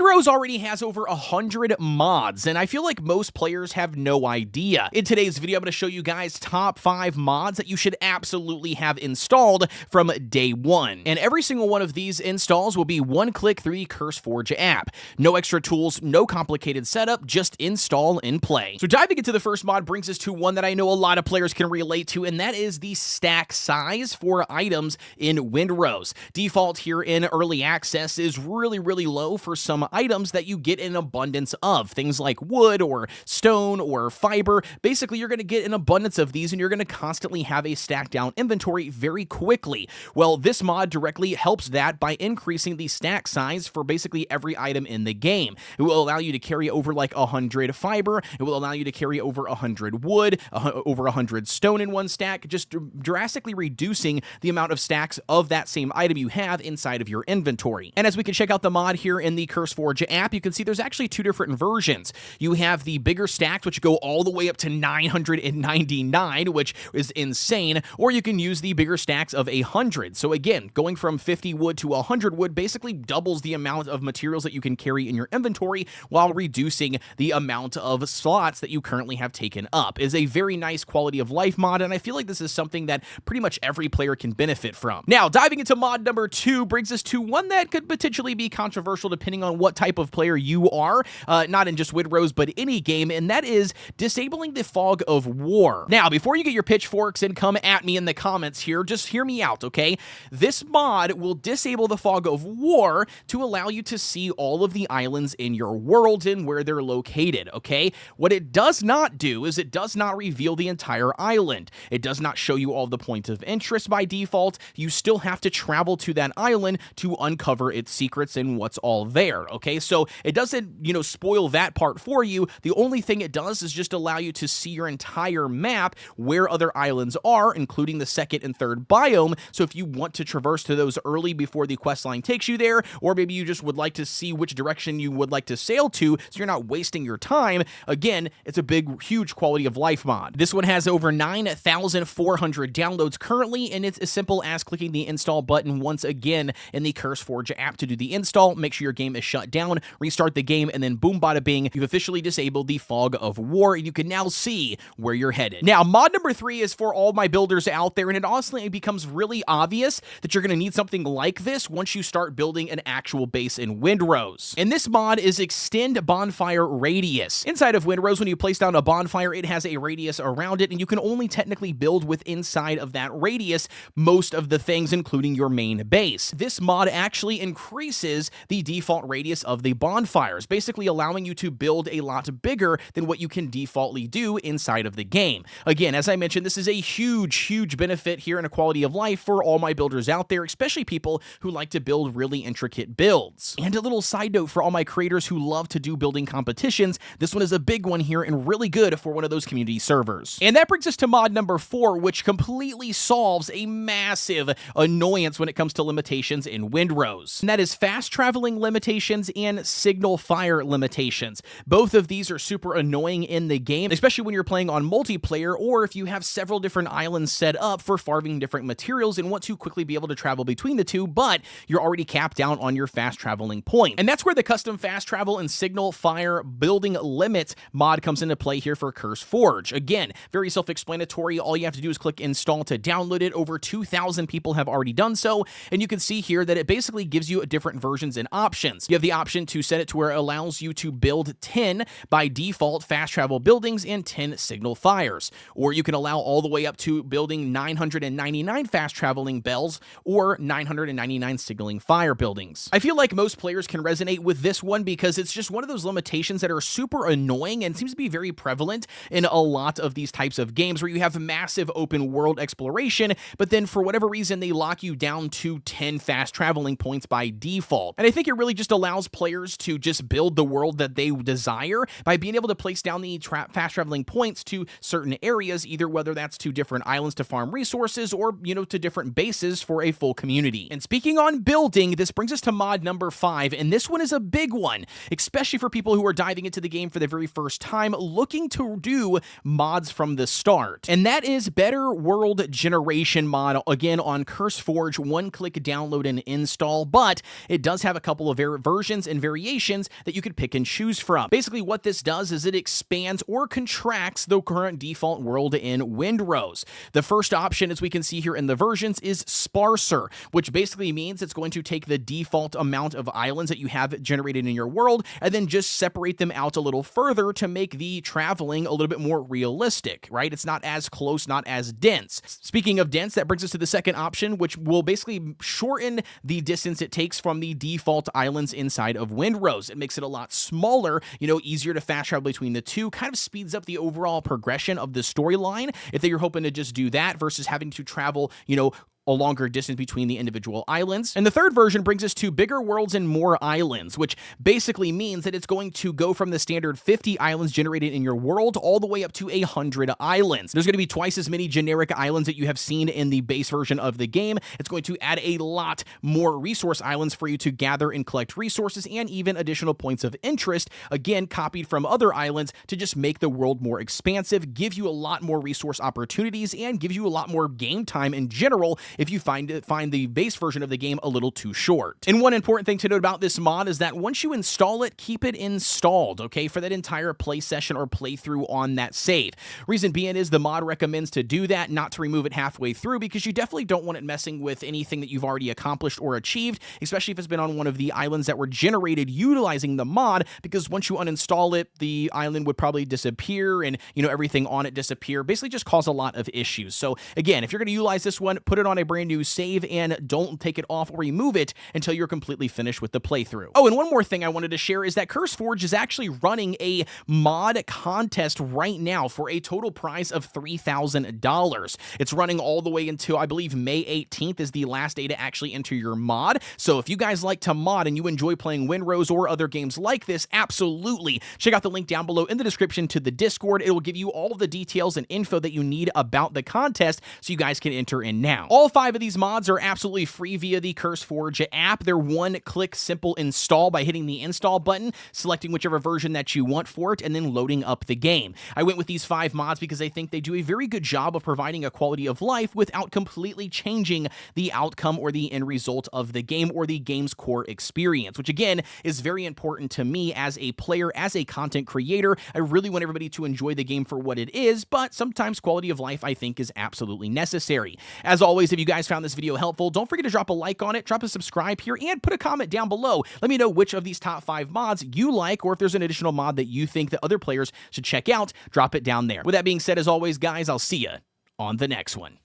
Windrose already has over 100 mods, and I feel like most players have no idea. In today's video, I'm going to show you guys top 5 mods that you should absolutely have installed from day one. And every single one of these installs will be one click through the CurseForge app. No extra tools, no complicated setup, just install and play. So diving into the first mod brings us to one that I know a lot of players can relate to, and that is the stack size for items in Windrose. Default here in early access is really low for some items that you get an abundance of. Things like wood or stone or fiber. Basically, you're going to get an abundance of these and you're going to constantly have a stacked down inventory very quickly. Well, this mod directly helps that by increasing the stack size for basically every item in the game. It will allow you to carry over like 100 fiber. It will allow you to carry over 100 wood, over 100 stone in one stack, just drastically reducing the amount of stacks of that same item you have inside of your inventory. And as we can check out the mod here in the CurseForge app, you can see there's actually 2 different versions. You have the bigger stacks, which go all the way up to 999, which is insane, or you can use the bigger stacks of 100. So again, going from 50 wood to 100 wood basically doubles the amount of materials that you can carry in your inventory while reducing the amount of slots that you currently have taken up. It's a very nice quality of life mod, and I feel like this is something that pretty much every player can benefit from. Now, diving into mod number 2 brings us to one that could potentially be controversial depending on what type of player you are, not in just Windrose, but any game, and that is disabling the fog of war. Now, before you get your pitchforks and come at me in the comments here, just hear me out, okay? This mod will disable the fog of war to allow you to see all of the islands in your world and where they're located, okay? What it does not do is it does not reveal the entire island. It does not show you all the points of interest by default. You still have to travel to that island to uncover its secrets and what's all there, okay? So it doesn't, spoil that part for you. The only thing it does is just allow you to see your entire map where other islands are, including the second and third biome. So if you want to traverse to those early before the quest line takes you there, or maybe you just would like to see which direction you would like to sail to so you're not wasting your time, again, it's a big, huge quality of life mod. This one has over 9,400 downloads currently, and it's as simple as clicking the install button once again in the CurseForge app to do the install. Make sure your game is shut down, restart the game, and then boom, bada bing, you've officially disabled the fog of war, and you can now see where you're headed. Now, mod number 3 is for all my builders out there, and it honestly becomes really obvious that you're going to need something like this once you start building an actual base in Windrose. And this mod is Extend Bonfire Radius. Inside of Windrose, when you place down a bonfire, it has a radius around it, and you can only technically build with inside of that radius most of the things, including your main base. This mod actually increases the default radius of the bonfires, basically allowing you to build a lot bigger than what you can defaultly do inside of the game. Again, as I mentioned, this is a huge benefit here in a quality of life for all my builders out there, especially people who like to build really intricate builds. And a little side note for all my creators who love to do building competitions, this one is a big one here and really good for one of those community servers. And that brings us to mod number 4, which completely solves a massive annoyance when it comes to limitations in Windrose. And that is fast traveling limitations and signal fire limitations. Both of these are super annoying in the game, especially when you're playing on multiplayer or if you have several different islands set up for farming different materials and want to quickly be able to travel between the two, but you're already capped down on your fast traveling point. And that's where the custom fast travel and signal fire building limits mod comes into play here for CurseForge. Again, very self-explanatory. All you have to do is click install to download it. Over 2,000 people have already done so, and you can see here that it basically gives you different versions and options. You have the option to set it to where it allows you to build 10 by default fast travel buildings and 10 signal fires, or you can allow all the way up to building 999 fast traveling bells or 999 signaling fire buildings. I feel like most players can resonate with this one because it's just one of those limitations that are super annoying and seems to be very prevalent in a lot of these types of games where you have massive open world exploration, but then for whatever reason they lock you down to 10 fast traveling points by default. And I think it really just allows players to just build the world that they desire by being able to place down the fast traveling points to certain areas, either whether that's to different islands to farm resources or, to different bases for a full community. And speaking on building, this brings us to mod number 5, and this one is a big one, especially for people who are diving into the game for the very first time, looking to do mods from the start. And that is Better World Generation mod, again on CurseForge, one-click download and install, but it does have a couple of versions options and variations that you could pick and choose from. Basically, what this does is it expands or contracts the current default world in Windrose. The first option, as we can see here in the versions, is sparser, which basically means it's going to take the default amount of islands that you have generated in your world and then just separate them out a little further to make the traveling a little bit more realistic, right? It's not as close, not as dense. Speaking of dense, that brings us to the second option, which will basically shorten the distance it takes from the default islands inside of Windrose. It makes it a lot smaller, easier to fast travel between the two, kind of speeds up the overall progression of the storyline if you're hoping to just do that versus having to travel, a longer distance between the individual islands. And the third version brings us to bigger worlds and more islands, which basically means that it's going to go from the standard 50 islands generated in your world all the way up to 100 islands. There's going to be twice as many generic islands that you have seen in the base version of the game. It's going to add a lot more resource islands for you to gather and collect resources and even additional points of interest, again, copied from other islands to just make the world more expansive, give you a lot more resource opportunities, and give you a lot more game time in general if you find the base version of the game a little too short. And one important thing to note about this mod is that once you install it, keep it installed, okay, for that entire play session or playthrough on that save. Reason being is the mod recommends to do that, not to remove it halfway through, because you definitely don't want it messing with anything that you've already accomplished or achieved, especially if it's been on one of the islands that were generated utilizing the mod, because once you uninstall it, the island would probably disappear and, everything on it disappear, basically just cause a lot of issues. So again, if you're going to utilize this one, put it on a brand new save and don't take it off or remove it until you're completely finished with the playthrough. Oh, and one more thing I wanted to share is that CurseForge is actually running a mod contest right now for a total prize of $3,000. It's running all the way until, I believe, May 18th is the last day to actually enter your mod. So if you guys like to mod and you enjoy playing Windrose or other games like this, absolutely check out the link down below in the description to the Discord. It will give you all the details and info that you need about the contest so you guys can enter in now. All 5 of these mods are absolutely free via the CurseForge app. They're one-click simple install by hitting the install button, selecting whichever version that you want for it, and then loading up the game. I went with these 5 mods because I think they do a very good job of providing a quality of life without completely changing the outcome or the end result of the game or the game's core experience, which again is very important to me as a player, as a content creator. I really want everybody to enjoy the game for what it is, but sometimes quality of life I think is absolutely necessary. As always, if you guys found this video helpful, don't forget to drop a like on it, drop a subscribe here, and put a comment down below. Let me know which of these top 5 mods you like, or if there's an additional mod that you think that other players should check out, drop it down there. With that being said, as always, guys, I'll see you on the next one.